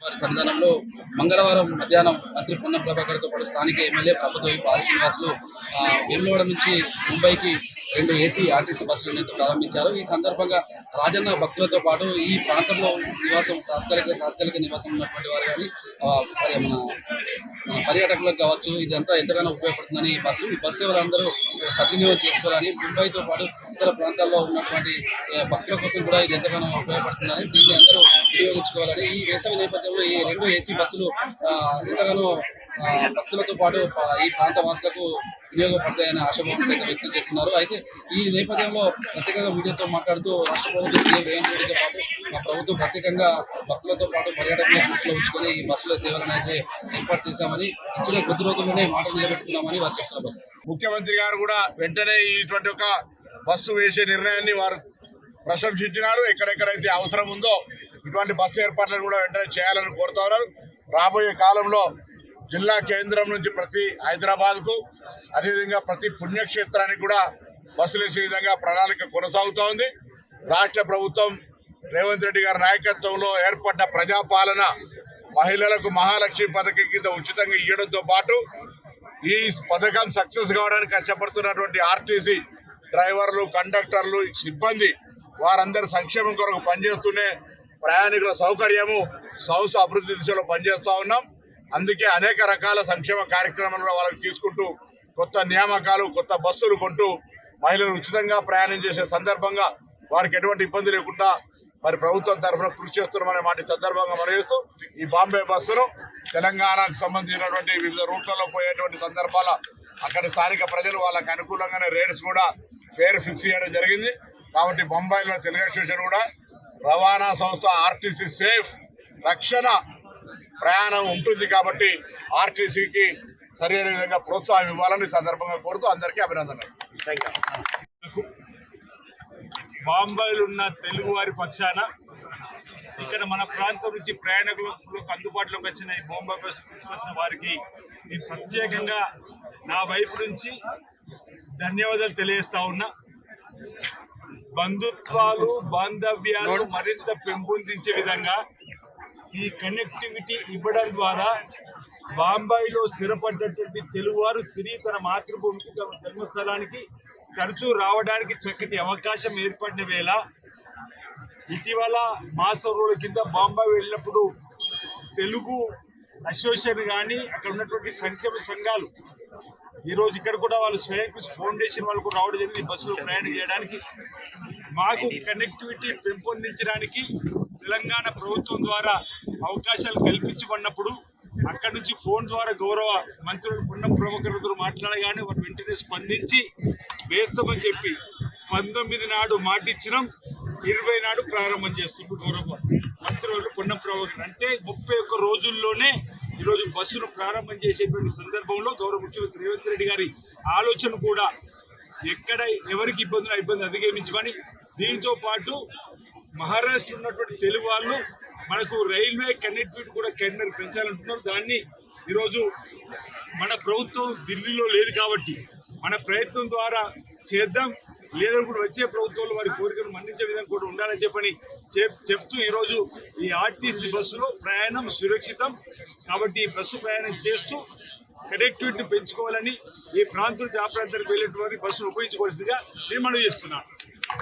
వారి సన్నిధానంలో మంగళవారం మధ్యాహ్నం మంత్రి పొన్నం ప్రభాకర్తో పాటు స్థానిక ఎమ్మెల్యే ప్రభుత్వ ఆది శ్రీనివాసులు వేములవాడ నుంచి ముంబైకి 2 ఏసీ ఆర్టీసీ బస్సులను ప్రారంభించారు. ఈ సందర్భంగా రాజన్న భక్తులతో పాటు ఈ ప్రాంతంలో నివాసం తాత్కాలిక నివాసం ఉన్నటువంటి వారు కానీ మన పర్యాటకులకు కావచ్చు, ఇదంతా ఎంతగానో ఉపయోగపడుతుందని ఈ బస్సు ఎవరందరూ సద్వినియోగం చేసుకోవాలని, ముంబైతో పాటు ఇతర ప్రాంతాల్లో ఉన్నటువంటి భక్తుల కోసం కూడా ఇది ఎంతగానో ఉపయోగపడుతుందని, దీన్ని అందరూ వినియోగించుకోవాలని, ఈ వేసవి నేపథ్యంలో ఈ 2 ఏసీ బస్సులు ఎంతగానో భక్తులతో పాటు ఈ ప్రాంత వాసులకు వినియోగపడతాయని ఆశాభావం సైతం వ్యక్తం చేస్తున్నారు. అయితే ఈ నేపథ్యంలో ప్రత్యేకంగా మీడియాతో మాట్లాడుతూ రాష్ట్ర ప్రభుత్వం సీఎం రేవంత్ రెడ్డితో పాటు మా ప్రభుత్వం ప్రత్యేకంగా భక్తులతో పాటు పర్యాటకులను దృష్టిలో ఉంచుకొని ఈ బస్సుల సేవలను అయితే ఏర్పాటు చేశామని, ఇచ్చిన కొద్ది రోజుల్లోనే మాటలు నిలబెట్టుకున్నామని వారు చెప్తున్నారు. ముఖ్యమంత్రి గారు కూడా వెంటనే ఇటువంటి ఒక బస్సు వేసే నిర్ణయాన్ని వారు ప్రశంసించినారు. ఎక్కడెక్కడైతే అవసరం ఉందో ఇటువంటి బస్సు ఏర్పాట్లను కూడా వెంటనే చేయాలని కోరుతా ఉన్నారు. రాబోయే కాలంలో జిల్లా కేంద్రం నుంచి ప్రతి హైదరాబాద్కు, అదేవిధంగా ప్రతి పుణ్యక్షేత్రానికి కూడా బస్సులు వేసే విధంగా ప్రణాళిక కొనసాగుతూ ఉంది. రాష్ట్ర ప్రభుత్వం రేవంత్ రెడ్డి గారి నాయకత్వంలో ఏర్పడ్డ ప్రజాపాలన మహిళలకు మహాలక్ష్మి పథకం కింద ఉచితంగా ఇవ్వడంతో పాటు ఈ పథకం సక్సెస్ కావడానికి కష్టపడుతున్నటువంటి ఆర్టీసీ డ్రైవర్లు, కండక్టర్లు, సిబ్బంది వారందరి సంక్షేమం కొరకు పనిచేస్తూనే ప్రయాణికుల సౌకర్యము, సంస్థ అభివృద్ధి దిశలో పనిచేస్తూ ఉన్నాం. అందుకే అనేక రకాల సంక్షేమ కార్యక్రమాలను వాళ్ళకి తీసుకుంటూ కొత్త నియామకాలు, కొత్త బస్సులు కొంటూ మహిళలు ఉచితంగా ప్రయాణం చేసే సందర్భంగా వారికి ఎటువంటి ఇబ్బంది లేకుండా మరి ప్రభుత్వం తరఫున కృషి చేస్తున్నామనే మాట సందర్భంగా మనవేస్తూ ఈ బాంబే బస్సును తెలంగాణకు సంబంధించినటువంటి వివిధ రూట్లలో పోయేటువంటి సందర్భాల అక్కడ స్థానిక ప్రజలు వాళ్ళకి అనుకూలంగానే రేట్స్ కూడా ఫేర్ ఫిక్స్ చేయడం జరిగింది. కాబట్టి బొంబాయిలో తెలుగు స్టేషన్ కూడా రవాణా సంస్థ ఆర్టీసీ సేఫ్ రక్షణ ప్రయాణం ఉంటుంది. కాబట్టి ఆర్టీసీకి సరైన విధంగా ప్రోత్సాహం ఇవ్వాలని సందర్భంగా కోరుతూ అందరికీ అభినందనలు. బాంబేలో ఉన్న తెలుగు వారి పక్షాన ఇక్కడ మన ప్రాంతం నుంచి ప్రయాణికులకు అందుబాటులోకి వచ్చిన ఈ బాంబే బస్సు తీసుకొచ్చిన వారికి నేను ప్రత్యేకంగా నా వైపు నుంచి ధన్యవాదాలు తెలియజేస్తా ఉన్నా. బంధుత్వాలు, బాంధవ్యాలు మరింత పెంపొందించే విధంగా ఈ కనెక్టివిటీ ఇవ్వడం ద్వారా బాంబేలో స్థిరపడ్డటువంటి తెలుగువారు తిరిగి తన మాతృభూమికి, తన ధర్మస్థలానికి తరచూ రావడానికి చక్కటి అవకాశం ఏర్పడిన వేళ ఇటీవల మాసం రోజుల కింద బాంబే వెళ్ళినప్పుడు తెలుగు అసోసియేషన్ కానీ అక్కడ ఉన్నటువంటి సంక్షేమ సంఘాలు ఈరోజు ఇక్కడ కూడా వాళ్ళు స్వయం కృషి ఫౌండేషన్ వాళ్ళు కూడా రావడం జరిగింది బస్సులో ప్రయాణం చేయడానికి. మాకు కనెక్టివిటీ పెంపొందించడానికి తెలంగాణ ప్రభుత్వం ద్వారా అవకాశాలు కల్పించబడినప్పుడు అక్కడి నుంచి ఫోన్ ద్వారా గౌరవ మంత్రులు పొన్నం ప్రభాకర్ మాట్లాడగానే వారు వెంటనే స్పందించి వేస్తామని చెప్పి 19 నాడు మాటిచ్చినాం, 20 నాడు ప్రారంభం చేస్తున్నారు గౌరవ మంత్రులు పొన్నం ప్రభాకర్. అంటే 31 రోజుల్లోనే ఈరోజు బస్సును ప్రారంభం చేసేటువంటి సందర్భంలో గౌరవ ముఖ్యమంత్రి రేవంత్ రెడ్డి గారి ఆలోచన కూడా ఎక్కడ ఎవరికి ఇబ్బంది అధిగమించమని, దీంతో పాటు మహారాష్ట్ర ఉన్నటువంటి తెలుగు వాళ్ళు మనకు రైల్వే కనెక్టివిటీ కూడా కెరీర్ పెంచాలంటున్నారు. దాన్ని ఈరోజు మన ప్రభుత్వం ఢిల్లీలో లేదు కాబట్టి మన ప్రయత్నం ద్వారా చేద్దాం, లేదా కూడా వచ్చే ప్రభుత్వంలో వారి కోరికను మన్నించే విధంగా కూడా ఉండాలని చెప్పని చెప్తూ ఈరోజు ఈ ఆర్టీసీ బస్సులో ప్రయాణం సురక్షితం కాబట్టి ఈ బస్సు ప్రయాణం చేస్తూ కనెక్టివిటీ పెంచుకోవాలని, ఈ ప్రాంతం నుంచి ఆ ప్రాంతానికి వెళ్ళేటువంటి బస్సును ఉపయోగించుకోవాల్సిందిగా నేను మనవి చేస్తున్నాను.